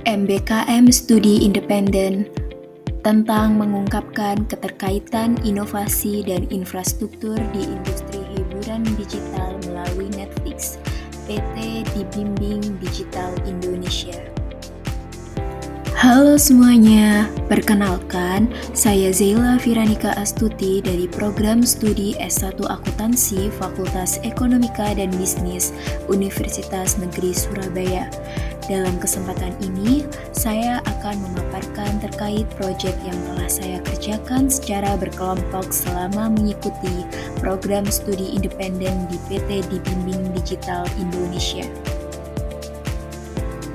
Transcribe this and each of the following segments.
MBKM Studi Independen tentang mengungkapkan keterkaitan inovasi dan infrastruktur di industri hiburan digital melalui Netflix, PT Dibimbing Digital Indonesia. Halo semuanya, perkenalkan, saya Zaila Firanika Astuti dari Program Studi S1 Akuntansi Fakultas Ekonomika dan Bisnis Universitas Negeri Surabaya. Dalam kesempatan ini, saya akan memaparkan terkait proyek yang telah saya kerjakan secara berkelompok selama mengikuti program studi independen di PT Dibimbing Digital Indonesia.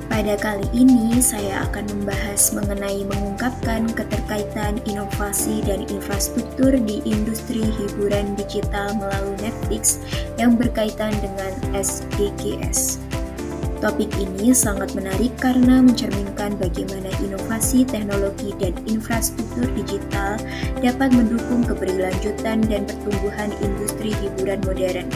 Pada kali ini, saya akan membahas mengenai mengungkapkan keterkaitan inovasi dan infrastruktur di industri hiburan digital melalui Netflix yang berkaitan dengan SDGs. Topik ini sangat menarik karena mencerminkan bagaimana inovasi teknologi dan infrastruktur digital dapat mendukung keberlanjutan dan pertumbuhan industri hiburan modern,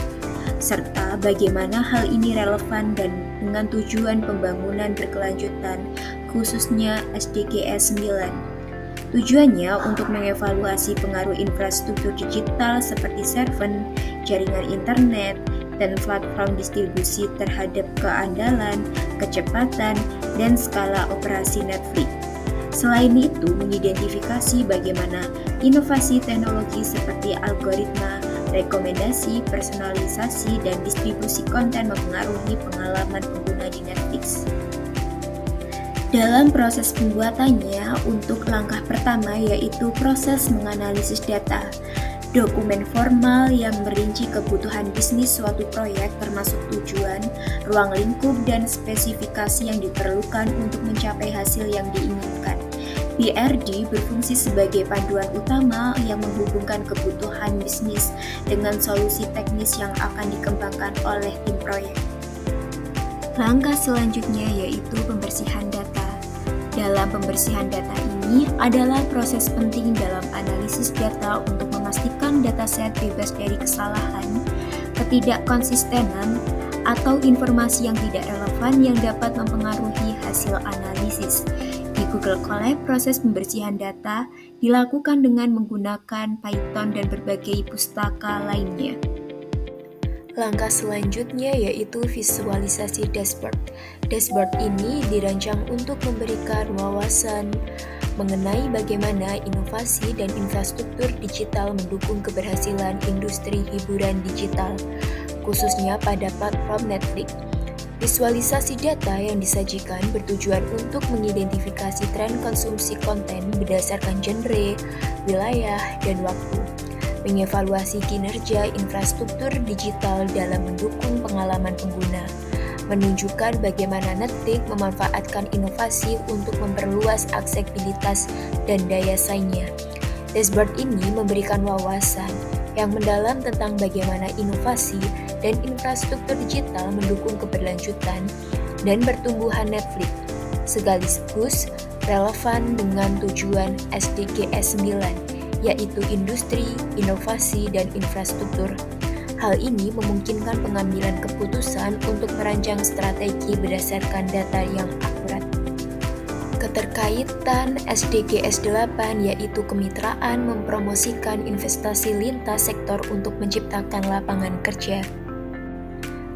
serta bagaimana hal ini relevan dan dengan tujuan pembangunan berkelanjutan, khususnya SDGs 9. Tujuannya untuk mengevaluasi pengaruh infrastruktur digital seperti server, jaringan internet, dan platform distribusi terhadap keandalan, kecepatan, dan skala operasi Netflix. Selain itu, mengidentifikasi bagaimana inovasi teknologi seperti algoritma, rekomendasi, personalisasi, dan distribusi konten mempengaruhi pengalaman pengguna di Netflix. Dalam proses pembuatannya, untuk langkah pertama yaitu proses menganalisis data. Dokumen formal yang merinci kebutuhan bisnis suatu proyek termasuk tujuan, ruang lingkup, dan spesifikasi yang diperlukan untuk mencapai hasil yang diinginkan. BRD berfungsi sebagai panduan utama yang menghubungkan kebutuhan bisnis dengan solusi teknis yang akan dikembangkan oleh tim proyek. Langkah selanjutnya yaitu pembersihan data. Dalam pembersihan data ini adalah proses penting dalam analisis data untuk memastikan dataset bebas dari kesalahan, ketidakkonsistenan, atau informasi yang tidak relevan yang dapat mempengaruhi hasil analisis. Di Google Colab, proses pembersihan data dilakukan dengan menggunakan Python dan berbagai pustaka lainnya. Langkah selanjutnya yaitu visualisasi dashboard. Dashboard ini dirancang untuk memberikan wawasan mengenai bagaimana inovasi dan infrastruktur digital mendukung keberhasilan industri hiburan digital, khususnya pada platform Netflix. Visualisasi data yang disajikan bertujuan untuk mengidentifikasi tren konsumsi konten berdasarkan genre, wilayah, dan waktu. Mengevaluasi kinerja infrastruktur digital dalam mendukung pengalaman pengguna, menunjukkan bagaimana Netflix memanfaatkan inovasi untuk memperluas aksesibilitas dan daya saingnya. Dashboard ini memberikan wawasan yang mendalam tentang bagaimana inovasi dan infrastruktur digital mendukung keberlanjutan dan pertumbuhan Netflix, sekaligus relevan dengan tujuan SDGs 9, yaitu industri, inovasi, dan infrastruktur. Hal ini memungkinkan pengambilan keputusan untuk merancang strategi berdasarkan data yang akurat. Keterkaitan SDGs 8 yaitu kemitraan mempromosikan investasi lintas sektor untuk menciptakan lapangan kerja.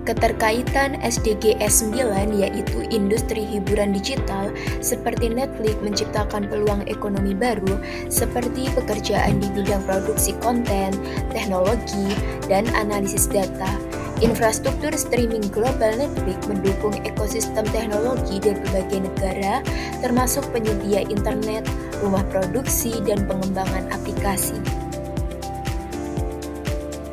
Keterkaitan SDGs 9 yaitu industri hiburan digital seperti Netflix menciptakan peluang ekonomi baru seperti pekerjaan di bidang produksi konten, teknologi, dan analisis data. Infrastruktur streaming global Netflix mendukung ekosistem teknologi dari berbagai negara termasuk penyedia internet, rumah produksi, dan pengembangan aplikasi.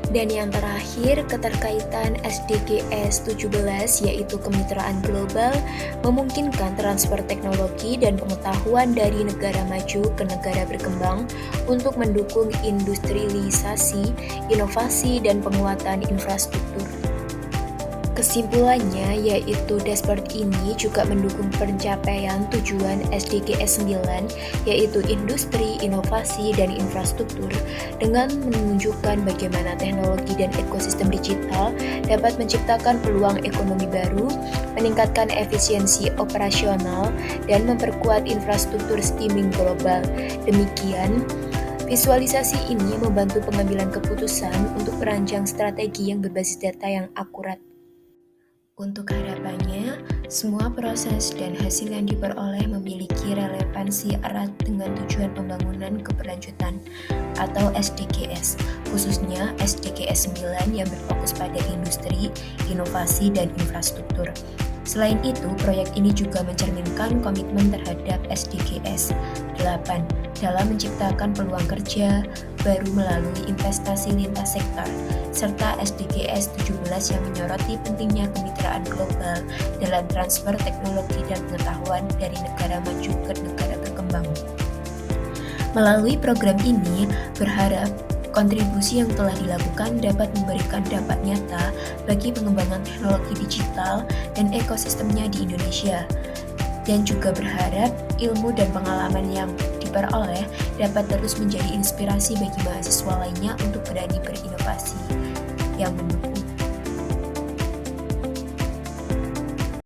Dan yang terakhir, keterkaitan SDGs 17 yaitu kemitraan global memungkinkan transfer teknologi dan pengetahuan dari negara maju ke negara berkembang untuk mendukung industrialisasi, inovasi, dan penguatan infrastruktur. Kesimpulannya, yaitu dashboard ini juga mendukung pencapaian tujuan SDGs 9, yaitu industri, inovasi, dan infrastruktur, dengan menunjukkan bagaimana teknologi dan ekosistem digital dapat menciptakan peluang ekonomi baru, meningkatkan efisiensi operasional, dan memperkuat infrastruktur streaming global. Demikian, visualisasi ini membantu pengambilan keputusan untuk merancang strategi yang berbasis data yang akurat. Untuk harapannya, semua proses dan hasil yang diperoleh memiliki relevansi erat dengan tujuan pembangunan keberlanjutan atau SDGs, khususnya SDGs 9 yang berfokus pada industri, inovasi, dan infrastruktur. Selain itu, proyek ini juga mencerminkan komitmen terhadap SDGs 8 dalam menciptakan peluang kerja baru melalui investasi lintas sektor, serta SDGs 17 yang menyoroti pentingnya kemitraan global dalam transfer teknologi dan pengetahuan dari negara maju ke negara berkembang. Melalui program ini, berharap kontribusi yang telah dilakukan dapat memberikan dampak nyata bagi pengembangan teknologi digital dan ekosistemnya di Indonesia, dan juga berharap ilmu dan pengalaman yang diperoleh dapat terus menjadi inspirasi bagi mahasiswa lainnya untuk berani berinovasi yang mendukung